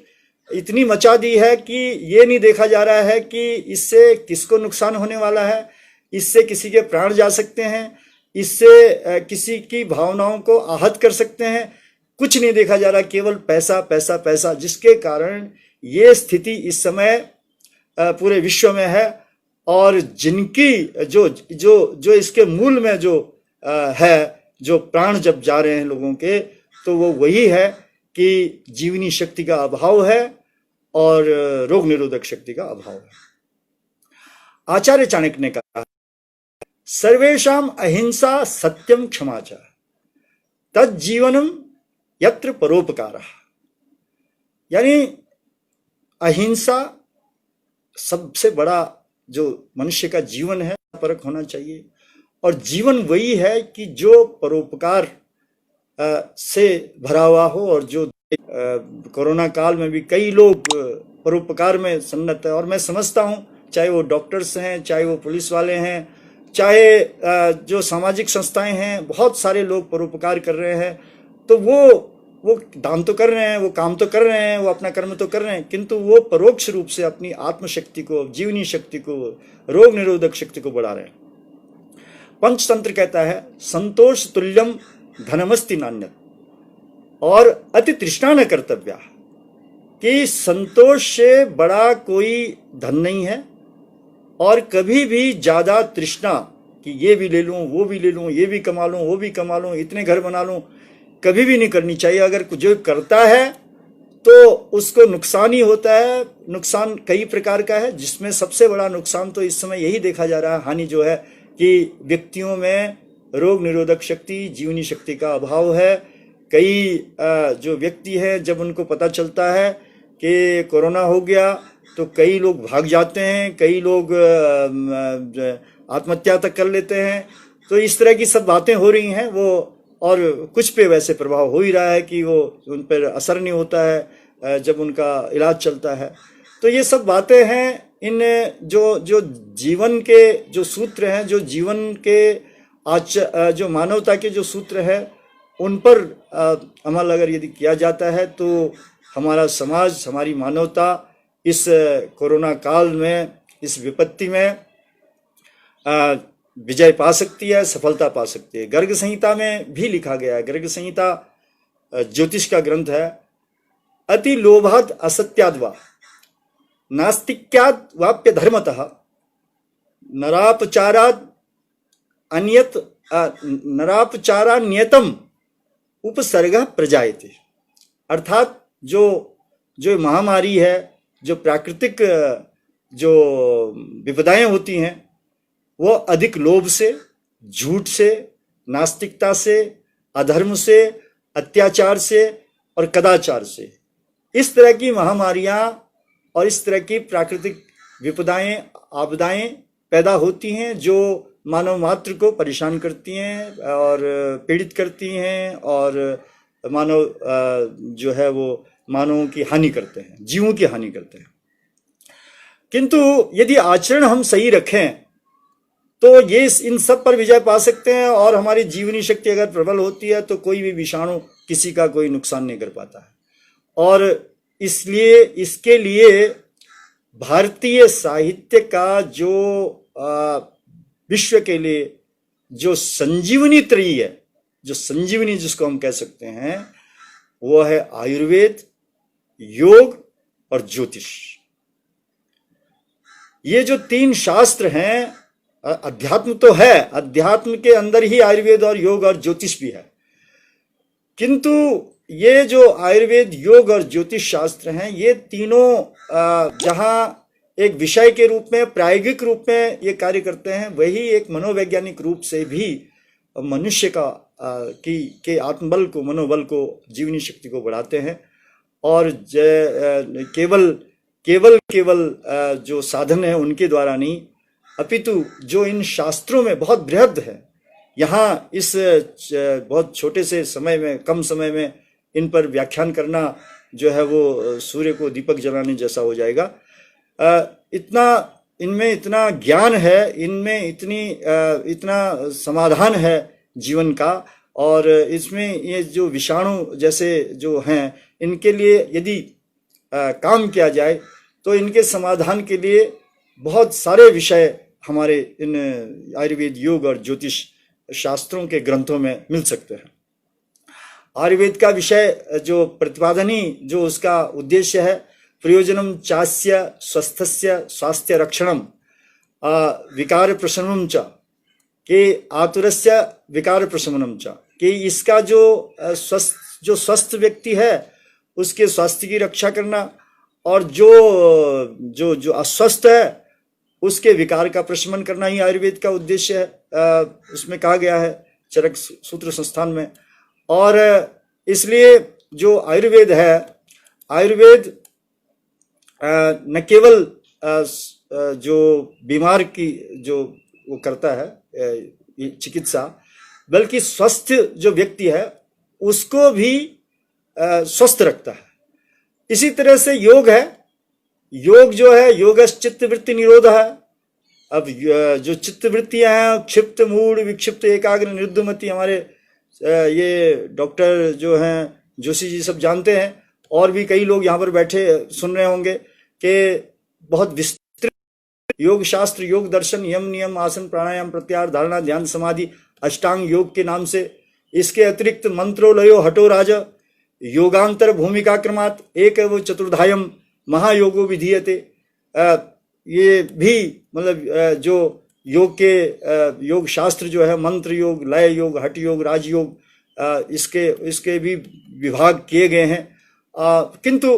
इतनी मचा दी है कि ये नहीं देखा जा रहा है कि इससे किसको नुकसान होने वाला है, इससे किसी के प्राण जा सकते हैं, इससे किसी की भावनाओं को आहत कर सकते हैं। कुछ नहीं देखा जा रहा, केवल पैसा पैसा पैसा, जिसके कारण ये स्थिति इस समय पूरे विश्व में है। और जिनकी जो इसके मूल में जो है, जो प्राण जब जा रहे हैं लोगों के, तो वो वही है कि जीवनी शक्ति का अभाव है और रोग निरोधक शक्ति का अभाव है। आचार्य चाणक्य ने कहा, सर्वेषाम अहिंसा सत्यम क्षमा च तज्जीवनम यत्र परोपकारः। यानी अहिंसा सबसे बड़ा जो मनुष्य का जीवन है, परक होना चाहिए। और जीवन वही है कि जो परोपकार से भरा हुआ हो, और जो कोरोना काल में भी कई लोग परोपकार में सन्नत है। और मैं समझता हूँ, चाहे वो डॉक्टर्स हैं, चाहे वो पुलिस वाले हैं, चाहे जो सामाजिक संस्थाएं हैं, बहुत सारे लोग परोपकार कर रहे हैं। तो वो दान तो कर रहे हैं, वो काम तो कर रहे हैं, वो अपना कर्म तो कर रहे हैं, किंतु वो परोक्ष रूप से अपनी आत्मशक्ति को, जीवनी शक्ति को, रोग निरोधक शक्ति को बढ़ा रहे हैं। पंचतंत्र कहता है संतोष तुल्यम धनमस्ति नान्यत, और अति तृष्णा न कर्तव्या, कि संतोष से बड़ा कोई धन नहीं है, और कभी भी ज्यादा तृष्णा कि ये भी ले लूं, वो भी ले लूं, ये भी कमा लूं, वो भी कमा लूं, इतने घर बना लूं, कभी भी नहीं करनी चाहिए। अगर कुछ जो करता है तो उसको नुकसान ही होता है। नुकसान कई प्रकार का है, जिसमें सबसे बड़ा नुकसान तो इस समय यही देखा जा रहा है, हानि जो है, कि व्यक्तियों में रोग निरोधक शक्ति, जीवनी शक्ति का अभाव है। कई जो व्यक्ति है, जब उनको पता चलता है कि कोरोना हो गया तो कई लोग भाग जाते हैं, कई लोग आत्महत्या तक कर लेते हैं। तो इस तरह की सब बातें हो रही हैं वो, और कुछ पे वैसे प्रभाव हो ही रहा है कि वो उन पर असर नहीं होता है जब उनका इलाज चलता है। तो ये सब बातें हैं। इन जो जीवन के जो सूत्र हैं, जो जीवन के जो मानवता के जो सूत्र है, उन पर अमल अगर यदि किया जाता है तो हमारा समाज, हमारी मानवता इस कोरोना काल में, इस विपत्ति में विजय पा सकती है, सफलता पा सकती है। गर्ग संहिता में भी लिखा गया है, गर्ग संहिता ज्योतिष का ग्रंथ है, अति लोभाद असत्याद्वा नास्तिक्याद वाप्य धर्मतः नरापचाराद अन्यत नरापचारान्यतम उपसर्ग प्रजायते। अर्थात जो महामारी है, जो प्राकृतिक जो विपदाएं होती हैं, वो अधिक लोभ से, झूठ से, नास्तिकता से, अधर्म से, अत्याचार से और कदाचार से, इस तरह की महामारियां और इस तरह की प्राकृतिक विपदाएं, आपदाएं पैदा होती हैं, जो मानव मात्र को परेशान करती हैं और पीड़ित करती हैं, और मानव जो है वो मानवों की हानि करते हैं, जीवों की हानि करते हैं। किंतु यदि आचरण हम सही रखें तो ये इन सब पर विजय पा सकते हैं, और हमारी जीवनी शक्ति अगर प्रबल होती है तो कोई भी विषाणु किसी का कोई नुकसान नहीं कर पाता है। और इसलिए इसके लिए भारतीय साहित्य का जो विश्व के लिए जो संजीवनी त्रयी है, जो संजीवनी जिसको हम कह सकते हैं, वो है आयुर्वेद, योग और ज्योतिष। ये जो तीन शास्त्र हैं, अध्यात्म तो है, अध्यात्म के अंदर ही आयुर्वेद और योग और ज्योतिष भी है, किंतु ये जो आयुर्वेद, योग और ज्योतिष शास्त्र हैं, ये तीनों जहां एक विषय के रूप में, प्रायोगिक रूप में ये कार्य करते हैं, वही एक मनोवैज्ञानिक रूप से भी मनुष्य का के आत्मबल को, मनोबल को, जीवनी शक्ति को बढ़ाते हैं। और केवल जो साधन है उनके द्वारा नहीं, अपितु जो इन शास्त्रों में बहुत बृहद है, यहाँ इस बहुत छोटे से समय में, कम समय में इन पर व्याख्यान करना जो है वो सूर्य को दीपक जलाने जैसा हो जाएगा। इतना इनमें इतना ज्ञान है, इनमें इतना समाधान है जीवन का, और इसमें ये जो विषाणु जैसे जो हैं, इनके लिए यदि काम किया जाए तो इनके समाधान के लिए बहुत सारे विषय हमारे इन आयुर्वेद, योग और ज्योतिष शास्त्रों के ग्रंथों में मिल सकते हैं। आयुर्वेद का विषय जो प्रतिपादनी, जो उसका उद्देश्य है, प्रयोजनम चास्य स्वस्थस्य स्वास्थ्य रक्षणम विकार प्रशमनम च, के आतुरस्य विकार प्रशमनम च, कि इसका जो स्वस्थ व्यक्ति है उसके स्वास्थ्य की रक्षा करना, और जो अस्वस्थ है उसके विकार का प्रशमन करना ही आयुर्वेद का उद्देश्य है, उसमें कहा गया है चरक सूत्र संस्थान में। और इसलिए जो आयुर्वेद है, आयुर्वेद न केवल जो बीमार की जो वो करता है चिकित्सा, बल्कि स्वस्थ जो व्यक्ति है उसको भी स्वस्थ रखता है। इसी तरह से योग है, योग जो है योगश्चित्त वृत्ति निरोध है। अब जो चित्त वृत्तियां हैं, क्षिप्त मूड विक्षिप्त एकाग्र निरुद्धमति, हमारे ये डॉक्टर जो हैं जोशी जी सब जानते हैं, और भी कई लोग यहाँ पर बैठे सुन रहे होंगे कि बहुत विस्तृत योग शास्त्र, योग दर्शन, यम नियम, आसन प्राणायाम, प्रत्याहार, धारणा, ध्यान, समाधि, अष्टांग योग के नाम से। इसके अतिरिक्त मंत्रो लयो हटो राज, योगांतर भूमिका क्रमात्, एक वो चतुर्धायम महायोगो विधीयते। ये भी मतलब जो योग के योग शास्त्र जो है, मंत्र योग, लय योग, हठ योग, राजयोग, इसके भी विभाग किए गए हैं। किंतु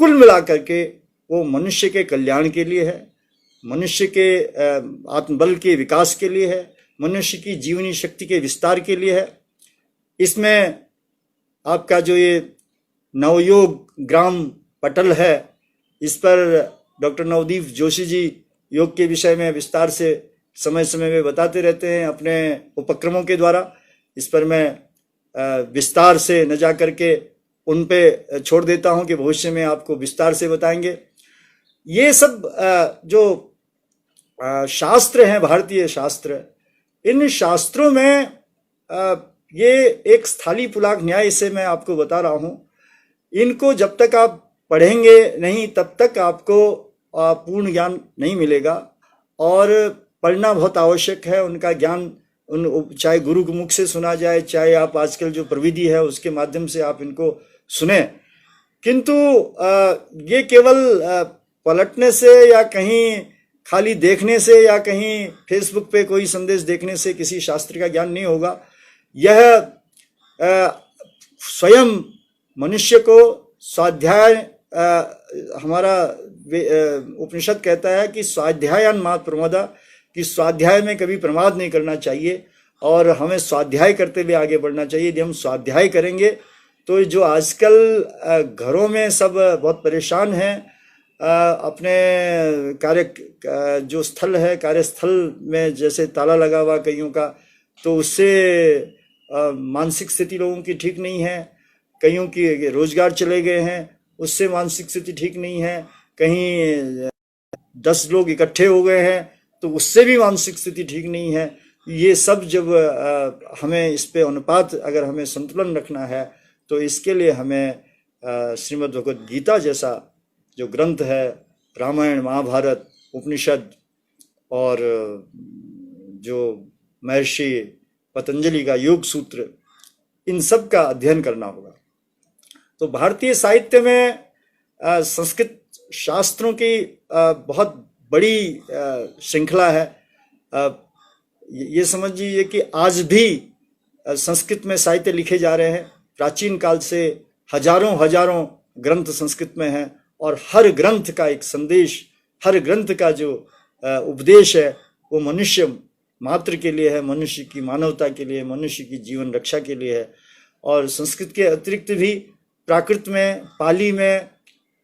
कुल मिलाकर के वो मनुष्य के कल्याण के लिए है, मनुष्य के आत्मबल के विकास के लिए है, मनुष्य की जीवनी शक्ति के विस्तार के लिए है। इसमें आपका जो ये नवयोग ग्राम पटल है, इस पर डॉक्टर नवदीप जोशी जी योग के विषय में विस्तार से समय समय में बताते रहते हैं अपने उपक्रमों के द्वारा। इस पर मैं विस्तार से न जा करके उन पे छोड़ देता हूं कि भविष्य में आपको विस्तार से बताएंगे। ये सब जो शास्त्र हैं, भारतीय शास्त्र, इन शास्त्रों में ये एक स्थाली पुलाक न्याय से मैं आपको बता रहा हूं। इनको जब तक आप पढ़ेंगे नहीं तब तक आपको पूर्ण ज्ञान नहीं मिलेगा, और पढ़ना बहुत आवश्यक है। उनका ज्ञान चाहे गुरु के मुख से सुना जाए, चाहे आप आजकल जो प्रविधि है उसके माध्यम से आप इनको सुने, किंतु ये केवल पलटने से या कहीं खाली देखने से या कहीं फेसबुक पे कोई संदेश देखने से किसी शास्त्र का ज्ञान नहीं होगा। यह स्वयं मनुष्य को स्वाध्याय, हमारा उपनिषद कहता है कि स्वाध्यायान मात प्रमोदा, कि स्वाध्याय में कभी प्रमाद नहीं करना चाहिए और हमें स्वाध्याय करते हुए आगे बढ़ना चाहिए। यदि हम स्वाध्याय करेंगे तो जो आजकल घरों में सब बहुत परेशान हैं, अपने कार्य जो स्थल है, कार्यस्थल में जैसे ताला लगा हुआ कईयों का, तो उससे मानसिक स्थिति लोगों की ठीक नहीं है। कईयों की रोजगार चले गए हैं, उससे मानसिक स्थिति ठीक नहीं है। कहीं 10 लोग इकट्ठे हो गए हैं तो उससे भी मानसिक स्थिति ठीक नहीं है। ये सब जब हमें इस पे अनुपात, अगर हमें संतुलन रखना है, तो इसके लिए हमें श्रीमद् भगवद गीता जैसा जो ग्रंथ है, रामायण, महाभारत, उपनिषद और जो महर्षि पतंजलि का योग सूत्र, इन सब का अध्ययन करना होगा। तो भारतीय साहित्य में संस्कृत शास्त्रों की बहुत बड़ी श्रृंखला है। ये समझिए कि आज भी संस्कृत में साहित्य लिखे जा रहे हैं। प्राचीन काल से हजारों हजारों ग्रंथ संस्कृत में हैं, और हर ग्रंथ का एक संदेश, हर ग्रंथ का जो उपदेश है वो मनुष्य मात्र के लिए है, मनुष्य की मानवता के लिए, मनुष्य की जीवन रक्षा के लिए है। और संस्कृत के अतिरिक्त भी प्राकृत में, पाली में,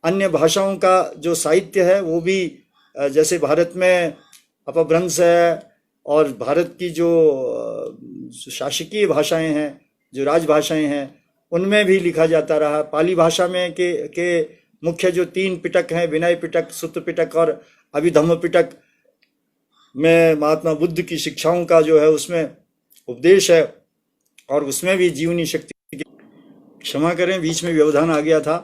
अन्य भाषाओं का जो साहित्य है वो भी, जैसे भारत में अपभ्रंश है, और भारत की जो शासकीय भाषाएं हैं, जो राजभाषाएं हैं, उनमें भी लिखा जाता रहा। पाली भाषा में के मुख्य जो 3 पिटक हैं, विनय पिटक, सुत्त पिटक और अभिधम्म पिटक, में महात्मा बुद्ध की शिक्षाओं का जो है उसमें उपदेश है, और उसमें भी जीवनी शक्ति, क्षमा करें बीच में व्यवधान आ गया था।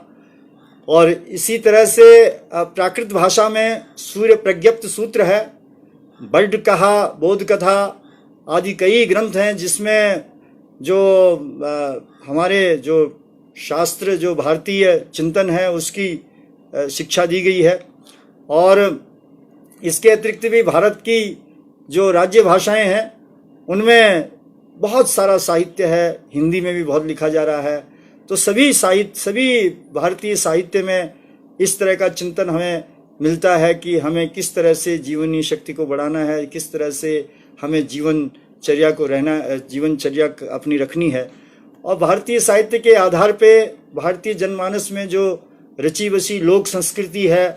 और इसी तरह से प्राकृत भाषा में सूर्य प्रज्ञप्त सूत्र है, बड कहा, बोध कथा आदि कई ग्रंथ हैं, जिसमें जो हमारे जो शास्त्र, जो भारतीय चिंतन है, उसकी शिक्षा दी गई है। और इसके अतिरिक्त भी भारत की जो राज्य भाषाएं हैं उनमें बहुत सारा साहित्य है, हिंदी में भी बहुत लिखा जा रहा है। तो सभी भारतीय साहित्य में इस तरह का चिंतन हमें मिलता है कि हमें किस तरह से जीवनी शक्ति को बढ़ाना है, किस तरह से हमें जीवनचर्या को रहना, जीवनचर्या अपनी रखनी है। और भारतीय साहित्य के आधार पे भारतीय जनमानस में जो रची बसी लोक संस्कृति है,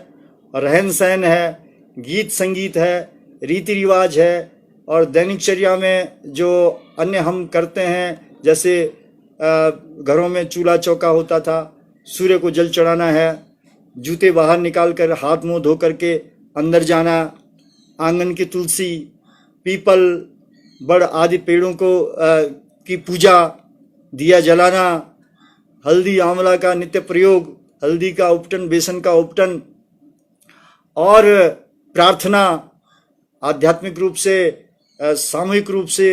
रहन सहन है, गीत संगीत है, रीति रिवाज है, और दैनिकचर्या में जो अन्य हम करते हैं, जैसे घरों में चूल्हा चौका होता था, सूर्य को जल चढ़ाना है, जूते बाहर निकाल कर हाथ मुंह धो करके अंदर जाना, आंगन की तुलसी, पीपल, बड़ आदि पेड़ों को की पूजा, दिया जलाना, हल्दी आंवला का नित्य प्रयोग, हल्दी का उपटन, बेसन का उपटन, और प्रार्थना आध्यात्मिक रूप से, सामूहिक रूप से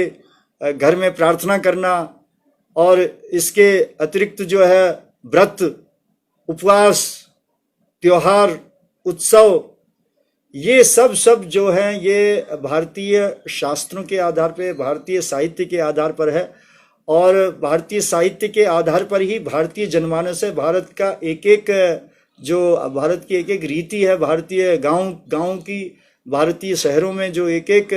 घर में प्रार्थना करना, और इसके अतिरिक्त जो है व्रत, उपवास, त्योहार, उत्सव, ये सब जो है ये भारतीय शास्त्रों के आधार पे, भारतीय साहित्य के आधार पर है। और भारतीय साहित्य के आधार पर ही भारतीय जनमानस है। भारत का एक एक जो भारत की एक एक रीति है, भारतीय गांव की, भारतीय शहरों में जो एक एक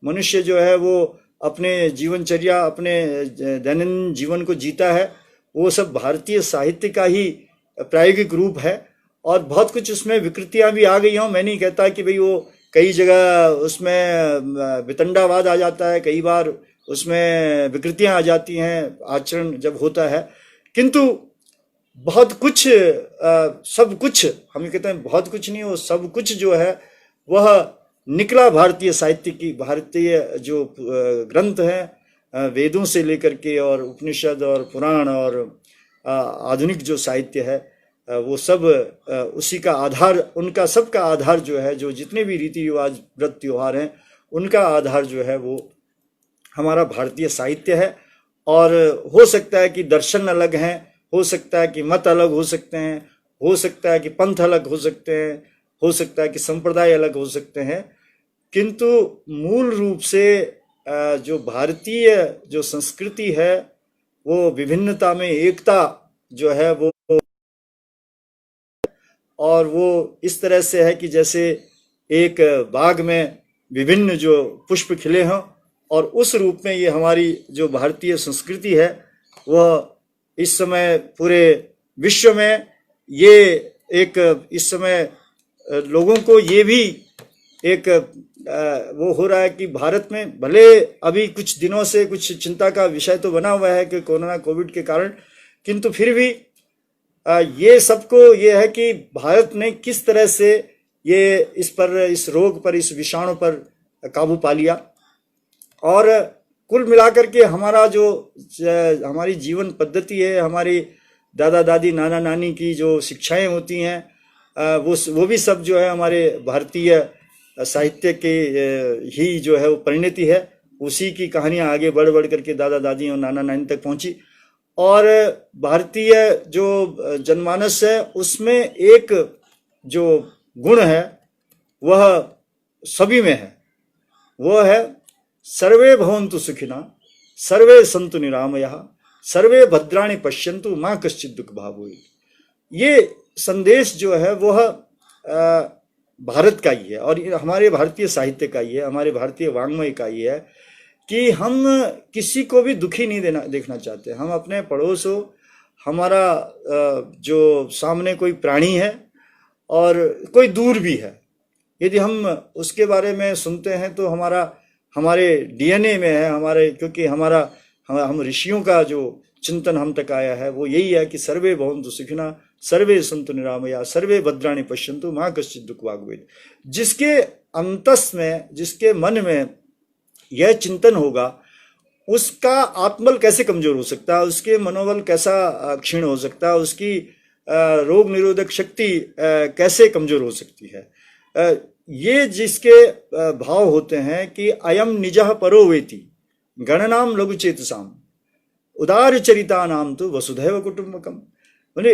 मनुष्य जो है वो अपने जीवनचर्या, अपने दैनंदिन जीवन को जीता है, वो सब भारतीय साहित्य का ही प्रायोगिक रूप है। और बहुत कुछ उसमें विकृतियां भी आ गई हों। मैं नहीं कहता कि भाई वो कई जगह उसमें वितंडावाद आ जाता है, कई बार उसमें विकृतियां आ जाती हैं आचरण जब होता है, किंतु बहुत कुछ सब कुछ, हम कहते हैं बहुत कुछ नहीं, वो सब कुछ जो है वह निकला भारतीय साहित्य की, भारतीय जो ग्रंथ हैं वेदों से लेकर के, और उपनिषद और पुराण और आधुनिक जो साहित्य है वो सब उसी का आधार, उनका सबका आधार जो है, जो जितने भी रीति रिवाज, व्रत, त्योहार हैं, उनका आधार जो है वो हमारा भारतीय साहित्य है। और हो सकता है कि दर्शन अलग हैं, हो सकता है कि मत अलग हो सकते हैं, हो सकता है कि पंथ अलग हो सकते हैं, हो सकता है कि संप्रदाय अलग हो सकते हैं, किंतु मूल रूप से जो भारतीय जो संस्कृति है वो विभिन्नता में एकता जो है वो, और वो इस तरह से है कि जैसे एक बाग में विभिन्न जो पुष्प खिले हों, और उस रूप में ये हमारी जो भारतीय संस्कृति है वह इस समय पूरे विश्व में ये एक, इस समय लोगों को ये भी एक वो हो रहा है कि भारत में भले अभी कुछ दिनों से कुछ चिंता का विषय तो बना हुआ है कि कोरोना कोविड के कारण, किंतु फिर भी ये सबको ये है कि भारत ने किस तरह से ये इस पर, इस रोग पर, इस विषाणु पर काबू पा लिया। और कुल मिलाकर के हमारा जो हमारी जीवन पद्धति है, हमारी दादा दादी, नाना नानी की जो शिक्षाएं होती हैं वो भी सब जो है हमारे भारतीय साहित्य के ही जो है वो परिणति है। उसी की कहानियां आगे बढ़ बढ़ करके दादा दादी और नाना नानी तक पहुंची। और भारतीय जो जनमानस है उसमें एक जो गुण है वह सभी में है, वह है सर्वे भवन्तु सुखिना, सर्वे सन्तु निरामयाः, सर्वे भद्राणि पश्यन्तु मां कश्चित् दुःख भाग् भवेत्। ये संदेश जो है वह भारत का ही है, और हमारे भारतीय साहित्य का ही है, हमारे भारतीय वाङ्मय का ही है कि हम किसी को भी दुखी नहीं देखना चाहते। हम अपने पड़ोस हो, हमारा जो सामने कोई प्राणी है और कोई दूर भी है, यदि हम उसके बारे में सुनते हैं तो हमारे डीएनए में है, हमारे, क्योंकि हम ऋषियों का जो चिंतन हम तक आया है वो यही है कि सर्वे भवन्तु सुखिनः, सर्वे सन्तु निरामयाः, सर्वे भद्राणि पश्यन्तु मां कश्चित् दुःख भाग् भवेत्। जिसके अंतस में, जिसके मन में यह चिंतन होगा, उसका आत्मबल कैसे कमजोर हो सकता है, उसके मनोबल कैसा क्षीण हो सकता है, उसकी रोग निरोधक शक्ति कैसे कमजोर हो सकती है। ये जिसके भाव होते हैं कि अयम निजः परो वेति गणनाम लघु चेतसाम उदार चरिता नाम तो वसुधैव कुटुंबकम। बोले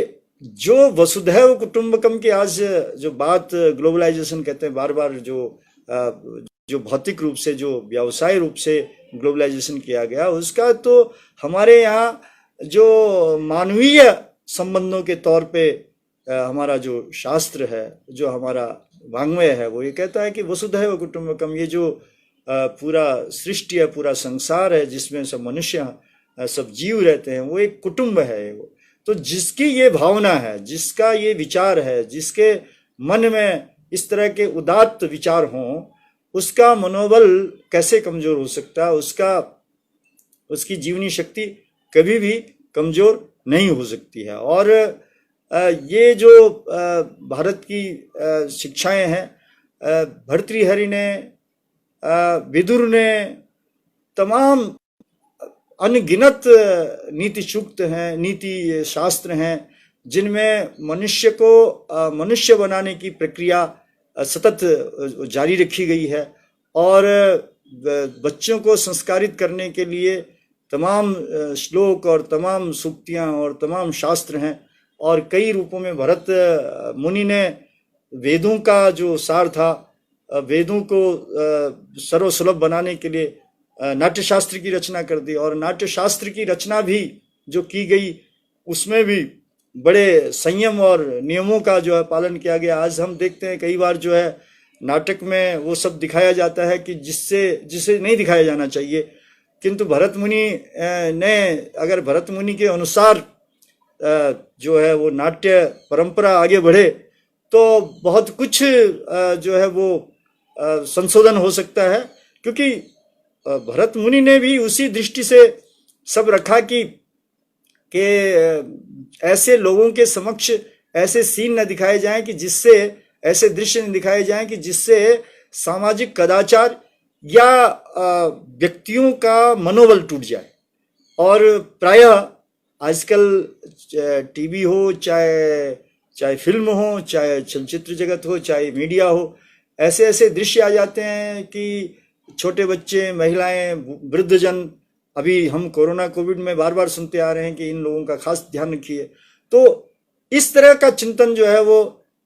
जो वसुधैव कुटुंबकम की आज जो बात ग्लोबलाइजेशन कहते हैं, बार बार जो भौतिक रूप से, जो व्यवसाय रूप से ग्लोबलाइजेशन किया गया, उसका तो हमारे यहाँ जो मानवीय संबंधों के तौर पे हमारा जो शास्त्र है, जो हमारा वाङ्मय है, वो ये कहता है कि वसुधैव कुटुंबकम। ये जो पूरा सृष्टि है, पूरा संसार है, जिसमें सब मनुष्य, सब जीव रहते हैं, वो एक कुटुंब है। वो तो जिसकी ये भावना है, जिसका ये विचार है, जिसके मन में इस तरह के उदात्त विचार हों, उसका मनोबल कैसे कमजोर हो सकता है, उसकी जीवनी शक्ति कभी भी कमजोर नहीं हो सकती है। और ये जो भारत की शिक्षाएं हैं, भर्तृहरि ने, विदुर ने, तमाम अनगिनत नीति सूक्त हैं, नीति शास्त्र हैं, जिनमें मनुष्य को मनुष्य बनाने की प्रक्रिया सतत जारी रखी गई है। और बच्चों को संस्कारित करने के लिए तमाम श्लोक और तमाम सूक्तियाँ और तमाम शास्त्र हैं। और कई रूपों में भरत मुनि ने वेदों का जो सार था, वेदों को सर्वसुलभ बनाने के लिए नाट्यशास्त्र की रचना कर दी। और नाट्यशास्त्र की रचना भी जो की गई, उसमें भी बड़े संयम और नियमों का जो है पालन किया गया। आज हम देखते हैं कई बार जो है नाटक में वो सब दिखाया जाता है कि जिसे नहीं दिखाया जाना चाहिए, किंतु भरत मुनि ने, अगर भरत मुनि के अनुसार जो है वो नाट्य परंपरा आगे बढ़े तो बहुत कुछ जो है वो संशोधन हो सकता है। क्योंकि भरत मुनि ने भी उसी दृष्टि से सब रखा कि ऐसे लोगों के समक्ष ऐसे सीन न दिखाए जाएं कि जिससे, ऐसे दृश्य न दिखाए जाएं कि जिससे सामाजिक कदाचार या व्यक्तियों का मनोबल टूट जाए। और प्रायः आजकल टीवी हो, चाहे फिल्म हो, चाहे चलचित्र जगत हो, चाहे मीडिया हो, ऐसे ऐसे दृश्य आ जाते हैं कि छोटे बच्चे, महिलाएं, वृद्धजन, अभी हम कोरोना कोविड में बार बार सुनते आ रहे हैं कि इन लोगों का खास ध्यान रखिए। तो इस तरह का चिंतन जो है वो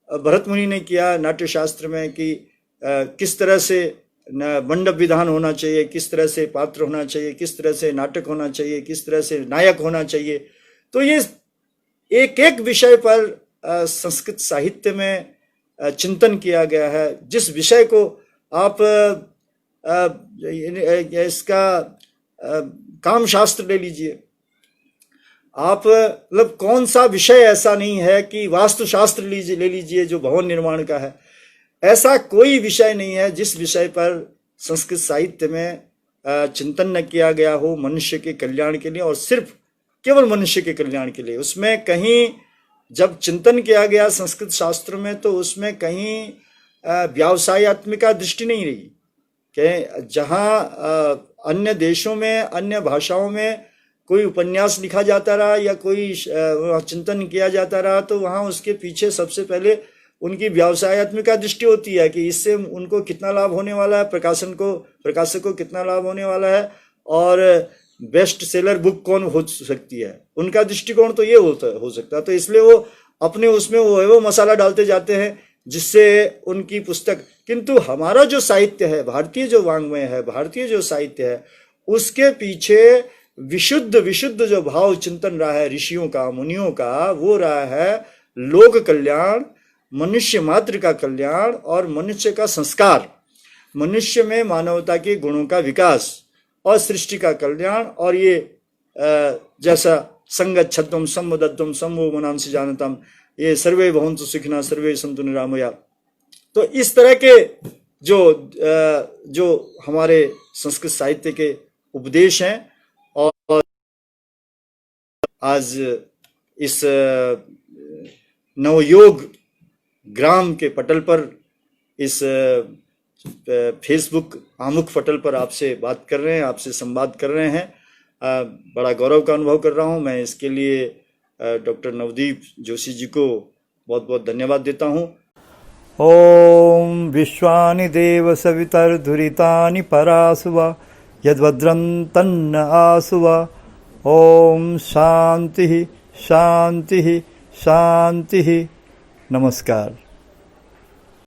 भरत मुनि ने किया नाट्यशास्त्र में कि किस तरह से मंडप विधान होना चाहिए, किस तरह से पात्र होना चाहिए, किस तरह से नाटक होना चाहिए, किस तरह से नायक होना चाहिए। तो ये एक एक विषय पर संस्कृत साहित्य में चिंतन किया गया है। जिस विषय को आप इसका काम शास्त्र ले लीजिए, आप मतलब कौन सा विषय ऐसा नहीं है कि वास्तुशास्त्र ले लीजिए जो भवन निर्माण का है, ऐसा कोई विषय नहीं है जिस विषय पर संस्कृत साहित्य में चिंतन न किया गया हो मनुष्य के कल्याण के लिए, और सिर्फ केवल मनुष्य के कल्याण के लिए। उसमें कहीं जब चिंतन किया गया संस्कृत शास्त्र में, तो उसमें कहीं व्यवसायत्मिका दृष्टि नहीं रही कि जहाँ अन्य देशों में, अन्य भाषाओं में कोई उपन्यास लिखा जाता रहा या कोई चिंतन किया जाता रहा, तो वहाँ उसके पीछे सबसे पहले उनकी व्यवसायत्मिका दृष्टि होती है कि इससे उनको कितना लाभ होने वाला है, प्रकाशक को कितना लाभ होने वाला है, और बेस्ट सेलर बुक कौन हो सकती है। उनका दृष्टिकोण तो ये हो सकता है। तो इसलिए वो अपने उसमें वो मसाला डालते जाते हैं जिससे उनकी पुस्तक, किंतु हमारा जो साहित्य है, भारतीय जो वाङ्मय है, भारतीय जो साहित्य है, उसके पीछे विशुद्ध जो भाव चिंतन रहा है ऋषियों का, मुनियों का, वो रहा है लोक कल्याण, मनुष्य मात्र का कल्याण और मनुष्य का संस्कार, मनुष्य में मानवता के गुणों का विकास और सृष्टि का कल्याण। और ये जैसा संगच्छध्वम सम्मुदध्वम सम्मो मनांसि जानतम, ये सर्वे भवन्तु सुखिनः सर्वे सन्तु निरामया। तो इस तरह के जो हमारे संस्कृत साहित्य के उपदेश हैं, और आज इस नवयोग ग्राम के पटल पर, इस फेसबुक आमुख पटल पर आपसे बात कर रहे हैं, आपसे संवाद कर रहे हैं, बड़ा गौरव का अनुभव कर रहा हूं। मैं इसके लिए डॉक्टर नवदीप जोशी जी को बहुत बहुत धन्यवाद देता हूं। ओम विश्वानि देव सवितर्धुरितानि परासुवा यद्भद्रं तन्न आसुवा। ओम शांति शांति शांति। नमस्कार।